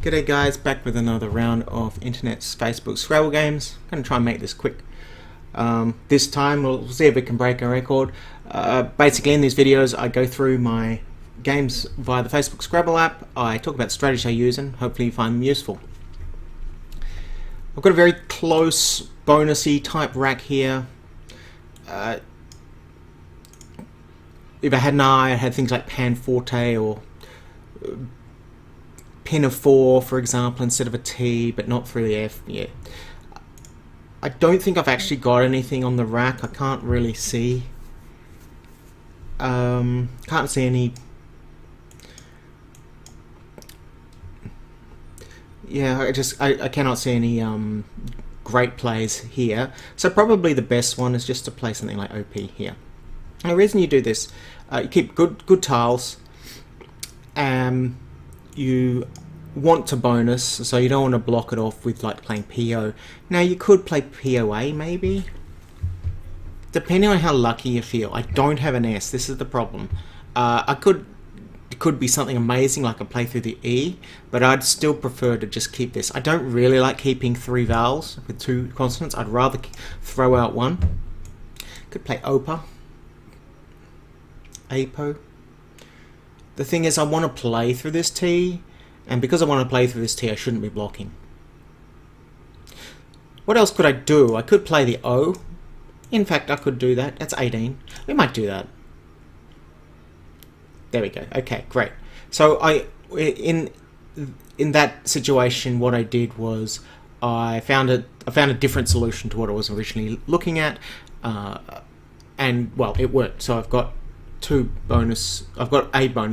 G'day guys, back with another round of Internet's Facebook Scrabble games. I'm going to try and make this quick. This time we'll see if we can break a record. Basically in these videos I go through my games via the Facebook Scrabble app. I talk about the strategies I use and hopefully you find them useful. I've got a very close bonusy type rack here. If I had an I had things like Pan Forte or pin of 4, for example, instead of a T, but not through the F. Yeah, I don't think I've actually got anything on the rack. I can't really see. Can't see any. Yeah, I cannot see any great plays here. So probably the best one is just to play something like OP here. And the reason you do this, you keep good tiles. You want to bonus, so you don't want to block it off with like playing PO. Now you could play POA maybe, depending on how lucky you feel. I don't have an S. This is the problem. It could be something amazing like I play through the E, but I'd still prefer to just keep this. I don't really like keeping 3 vowels with 2 consonants. I'd rather throw out one. Could play OPA, APO. The thing is, I want to play through this T, and because I want to play through this T, I shouldn't be blocking. What else could I do? I could play the O. In fact, I could do that. That's 18. We might do that. There we go. Okay, great. So in that situation, what I did was I found a different solution to what I was originally looking at, and well, it worked. So I've got a bonus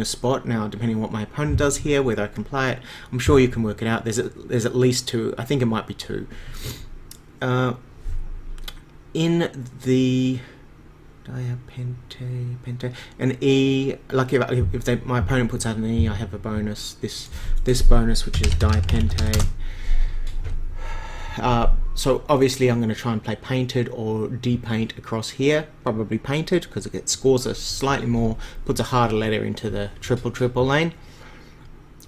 spot now, depending on what my opponent does here, whether I can play it. I'm sure you can work it out. There's at least 2. I think it might be 2. In the pente, an E, like if my opponent puts out an E, I have a bonus. This bonus, which is dipente. So obviously I'm going to try and play painted or depaint across here. Probably painted because it scores a slightly more, puts a harder letter into the triple lane.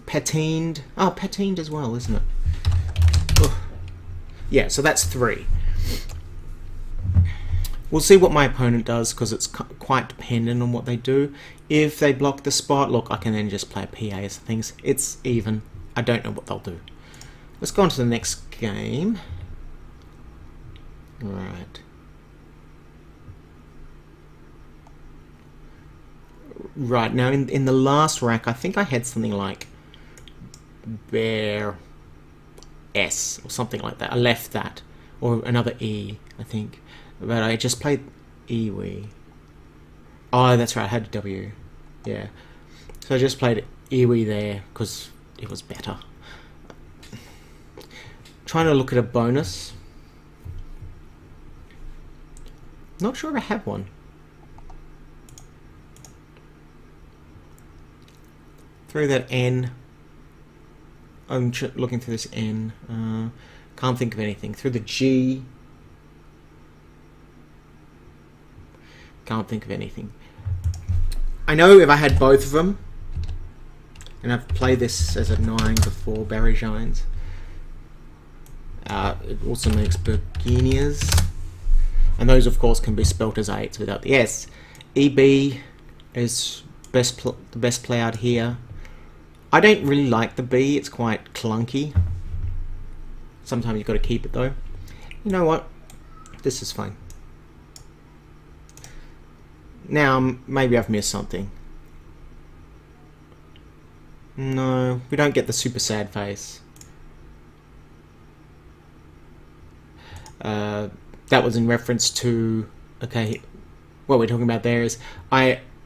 Patined. Oh, patined as well, isn't it? Ugh. Yeah, so that's 3. We'll see what my opponent does because it's quite dependent on what they do. If they block the spot, look, I can then just play PAs and things. It's even. I don't know what they'll do. Let's go on to the next game. Right. Right, now in the last rack, I think I had something like Bear S or something like that. I left that. Or another E, I think. But I just played Iwi. Oh, that's right, I had W. Yeah. So I just played Iwi there because it was better. Trying to look at a bonus. Not sure if I have one. Through that N. I'm looking through this N. Can't think of anything. Through the G. Can't think of anything. I know if I had both of them, and I've played this as a 9 before, Barry Gines. It also makes Burginias. And those, of course, can be spelt as 8s without the S. EB is the best play out here. I don't really like the B. It's quite clunky. Sometimes you've got to keep it, though. You know what? This is fine. Now, maybe I've missed something. No, we don't get the super sad face. That was in reference to, okay, what we're talking about there is,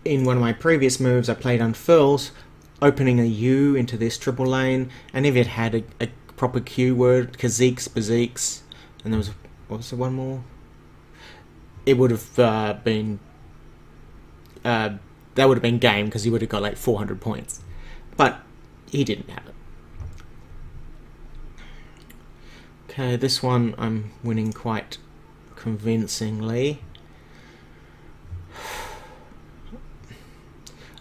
in one of my previous moves, I played unfurls, opening a U into this triple lane, and if it had a proper Q word, Kazeeks, Bazeeks, and there was, what was there, one more? It would have been, that would have been game, because he would have got like 400 points. But he didn't have it. Okay, this one I'm winning quite convincingly.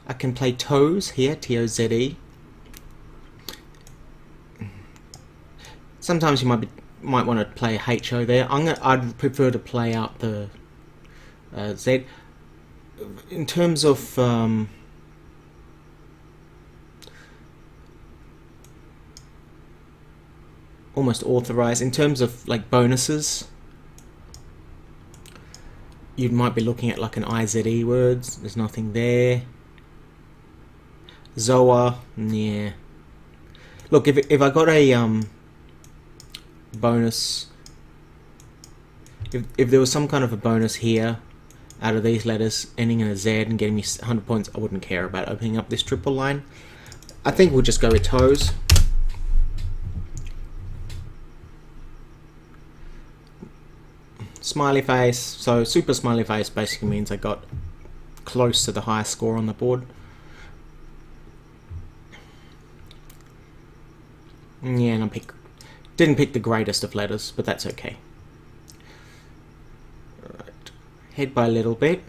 I can play toes here, T-O-Z-E. Sometimes you might want to play HO there. I'd prefer to play out the Z. In terms of almost authorize, in terms of like bonuses, you might be looking at like an IZE words. There's nothing there. Zoa, yeah. Look, if I got a bonus, if there was some kind of a bonus here out of these letters ending in a Z and getting me 100 points, I wouldn't care about opening up this triple line. I think we'll just go with toes. Smiley face. So super smiley face basically means I got close to the highest score on the board. Yeah, and I didn't pick the greatest of letters, but that's okay. Alright, head by a little bit.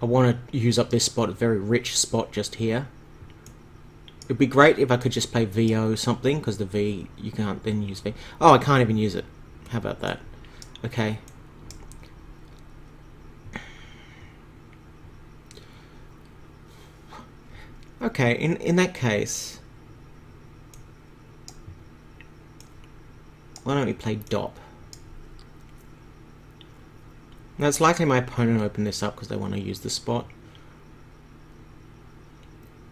I want to use up this spot, a very rich spot just here. It'd be great if I could just play VO something, because the V, you can't then use V. Oh, I can't even use it. How about that? Okay. Okay, in that case, why don't we play DOP? Now it's likely my opponent opened this up because they want to use the spot.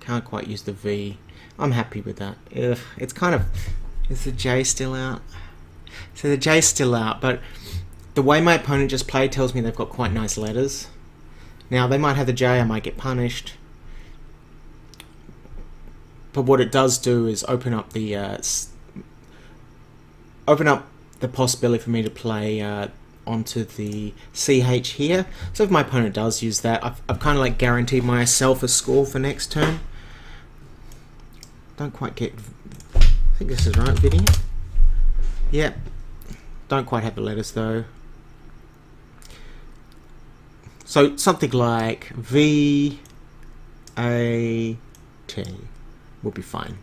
Can't quite use the V. I'm happy with that. Ugh, it's kind of... Is the J still out? So the J's still out, but the way my opponent just played tells me they've got quite nice letters. Now they might have the J, I might get punished. But what it does do is open up the possibility for me to play onto the CH here. So if my opponent does use that, I've kind of like guaranteed myself a score for next turn. Don't quite get... I think this is right, video. Yep. Don't quite have the letters though. So something like V A T will be fine.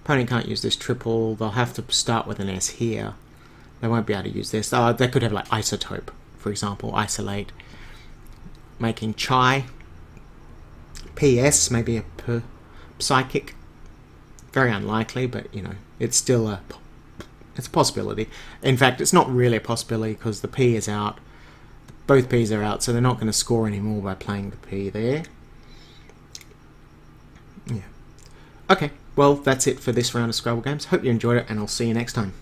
Opponent can't use this triple. They'll have to start with an S here. They won't be able to use this. They could have like isotope, for example, isolate. Making chai. PS, maybe a psychic. Very unlikely, but you know, it's still it's a possibility. In fact, it's not really a possibility because the P is out. Both P's are out, so they're not going to score anymore by playing the P there. Yeah. Okay, well, that's it for this round of Scrabble games. Hope you enjoyed it, and I'll see you next time.